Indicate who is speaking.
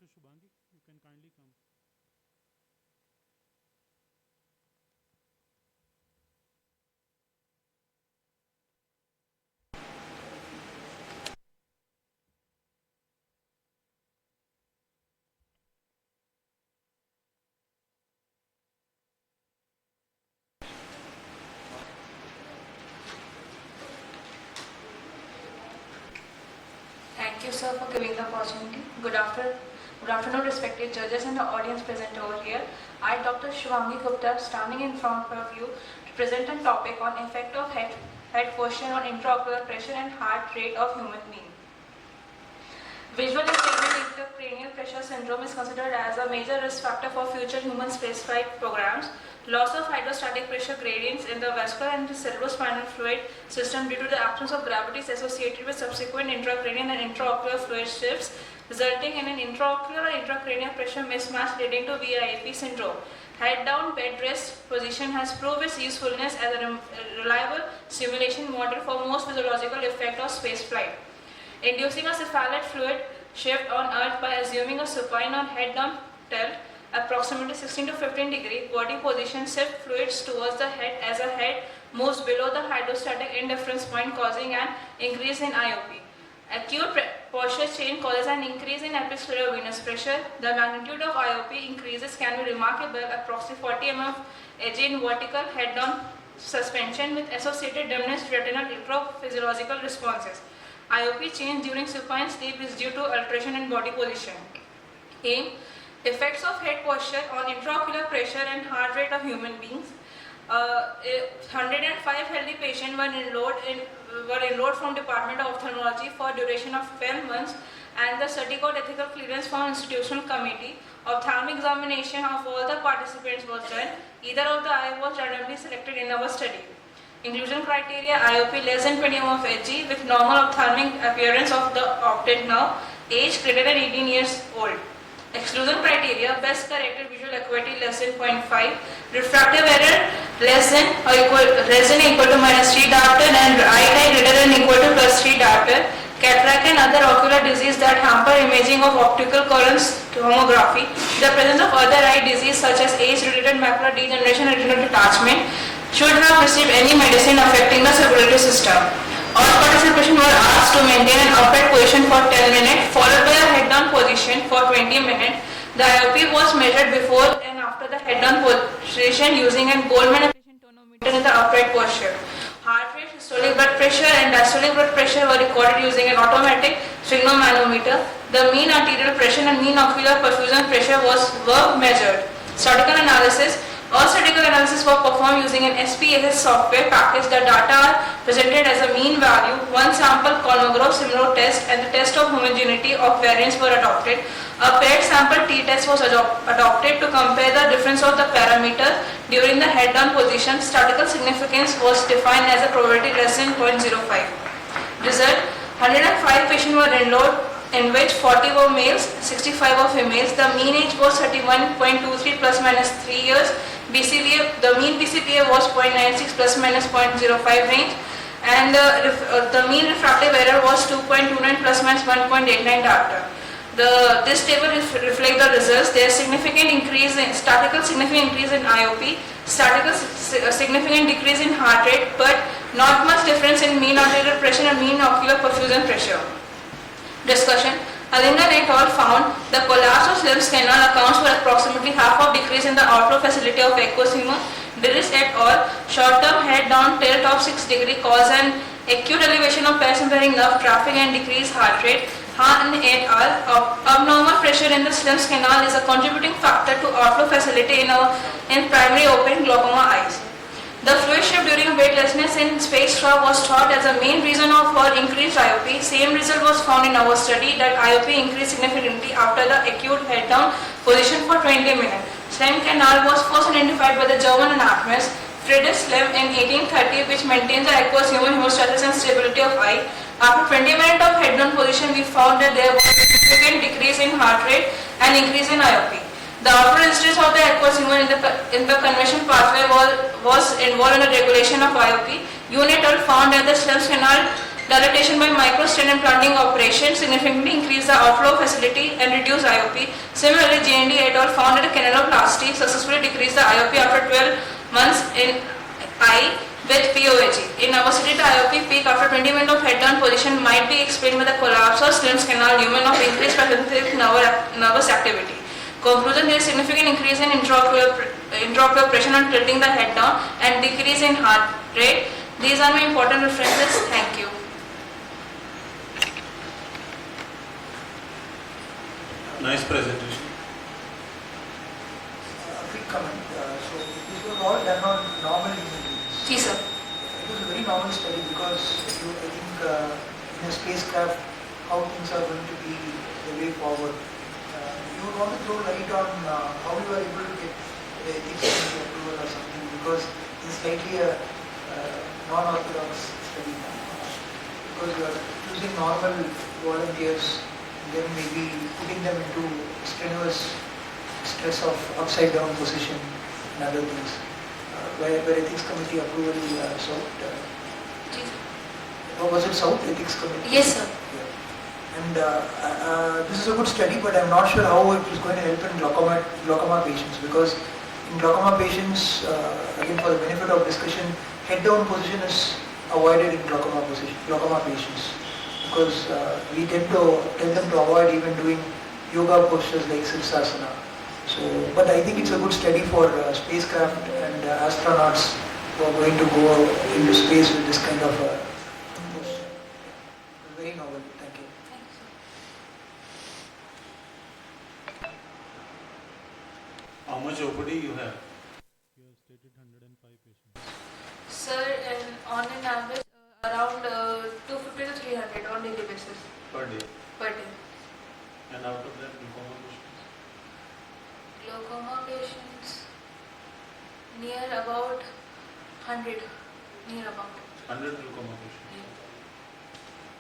Speaker 1: Dr. Shubhangi, you can kindly come.
Speaker 2: Thank you, sir, for giving the opportunity. Good afternoon, respected judges and the audience present over here. I, Dr. Shubhangi Gupta, standing in front of you to present a topic on effect of head posture on intraocular pressure and heart rate of human being. Visual impairment intracranial pressure syndrome is considered as a major risk factor for future human spaceflight programs. Loss of hydrostatic pressure gradients in the vascular and cerebrospinal fluid system due to the absence of gravity is associated with subsequent intracranial and intraocular fluid shifts, resulting in an intraocular or intracranial pressure mismatch leading to VIP syndrome. Head-down bed rest position has proved its usefulness as a reliable simulation model for most physiological effect of spaceflight. Inducing a cephalate fluid shift on Earth by assuming a supine or head-down tilt, approximately 16 to 15 degree body position shift fluids towards the head as a head moves below the hydrostatic indifference point, causing an increase in IOP. Acute posture change causes an increase in episcleral venous pressure. The magnitude of IOP increases can be remarkable, approximately 40 mm of edge in vertical head-down suspension with associated diminished retinal electrophysiological responses. IOP change during supine sleep is due to alteration in body position. Aim: effects of head posture on intraocular pressure and heart rate of human beings. 105 healthy patients were enrolled from Department of Ophthalmology for duration of 12 months, and the study got ethical clearance from Institutional Committee. Ophthalmic examination of all the participants was done. Either of the eye was randomly selected in our study. Inclusion criteria: IOP less than 20 mm of Hg with normal ophthalmic appearance of the optic nerve, age greater than 18 years old. Exclusion criteria: best corrected visual acuity less than 0.5, refractive error less than or equal to -3 diopter, and eye eye greater than equal to +3 diopter. Cataract and other ocular disease that hamper imaging of optical coherence tomography. The presence of other eye disease such as age-related macular degeneration and retinal detachment. Should have received any medicine affecting the circulatory system. All participants were asked to maintain an upright position for 10 minutes, followed by a head-down position for 20 minutes. The IOP was measured before and after the head-down position using a Goldman efficient tonometer in the upright posture. Heart rate, systolic blood pressure, and diastolic blood pressure were recorded using an automatic sphygmomanometer. The mean arterial pressure and mean ocular perfusion pressure were measured. Statistical analysis. All statistical analysis were performed using an SPSS software package. The data are presented as a mean value. One sample Kolmogorov Simrov test and the test of homogeneity of variance were adopted. A paired sample t-test was adopted to compare the difference of the parameters during the head-down position. Statistical significance was defined as a probability less than 0.05. Result: 105 patients were enrolled, in which 40 were males, 65 were females. The mean age was 31.23 plus minus 3 years. BCVA, the mean BCVA was 0.96 plus minus 0.05 range, and the mean refractive error was 2.29 plus minus 1.89 diopter. This table reflects the results. There is significant increase in significant increase in IOP, significant decrease in heart rate, but not much difference in mean arterial pressure and mean ocular perfusion pressure. Discussion: Alingan et al. Found the collapse of Slim's canal accounts for approximately half of decrease in the outflow facility of AIOCMT3. Dirist et al. Short-term head-down tilt of 6 degree cause an acute elevation of parasympathetic nerve traffic and decreased heart rate. Han et al. Abnormal pressure in the Slim's canal is a contributing factor to outflow facility in primary open glaucoma eyes. The fluid shift during weightlessness in spacecraft was thought as a main reason for increased IOP. Same result was found in our study, that IOP increased significantly after the acute head-down position for 20 minutes. Slim canal was first identified by the German anatomist Friedrich Slim in 1830, which maintains the aqueous human hemostasis and stability of eye. After 20 minutes of head-down position, we found that there was a significant decrease in heart rate and increase in IOP. The outer resistance of the aqueous human in the convection pathway was involved in the regulation of IOP. Unit found that the Slim's canal Dilatation by microstent implanting operation significantly increase the outflow facility and reduce IOP. Similarly, J&D et al. Found that canaloplasty successfully decreased the IOP after 12 months in eye with POAG. In obesity, the IOP peak after 20 minutes of head-down position might be explained by the collapse of Slim's canal lumen of increased parasympathetic nervous activity. Conclusion: there is significant increase in intraocular pressure on tilting the head down and decrease in heart rate. These are my important references. Thank you.
Speaker 3: Nice presentation.
Speaker 4: A quick comment. So this was all done on normal human beings.
Speaker 2: Yes, sir.
Speaker 4: It was a very normal study because I think in a spacecraft how things are going to be the way forward. You would want to throw light on how you are able to get the ethics committee approval or something, because it's slightly a non-orthodox study now. Because you are choosing normal volunteers, then maybe putting them into strenuous stress of upside down position and other things. Where ethics committee approval sought. Was it sought ethics committee?
Speaker 2: Yes, sir.
Speaker 4: Yeah. And this is a good study, but I'm not sure how it is going to help in glaucoma patients, because in glaucoma patients, again for the benefit of discussion, head down position is avoided in glaucoma patients, because we tend to tell them to avoid even doing yoga postures like Sirsasana. So, but I think it's a good study for spacecraft and astronauts who are going to go into space with this kind of posture. Very novel. Thank you.
Speaker 3: How much OPD you have?
Speaker 1: You have stated 105 patients.
Speaker 2: Sir, and on an average, around 250 to 300 on daily basis
Speaker 3: Per day.
Speaker 2: per day.
Speaker 3: And out of that, glaucoma patients?
Speaker 2: Glaucoma patients near about 100. Near about.
Speaker 3: 100 glaucoma patients.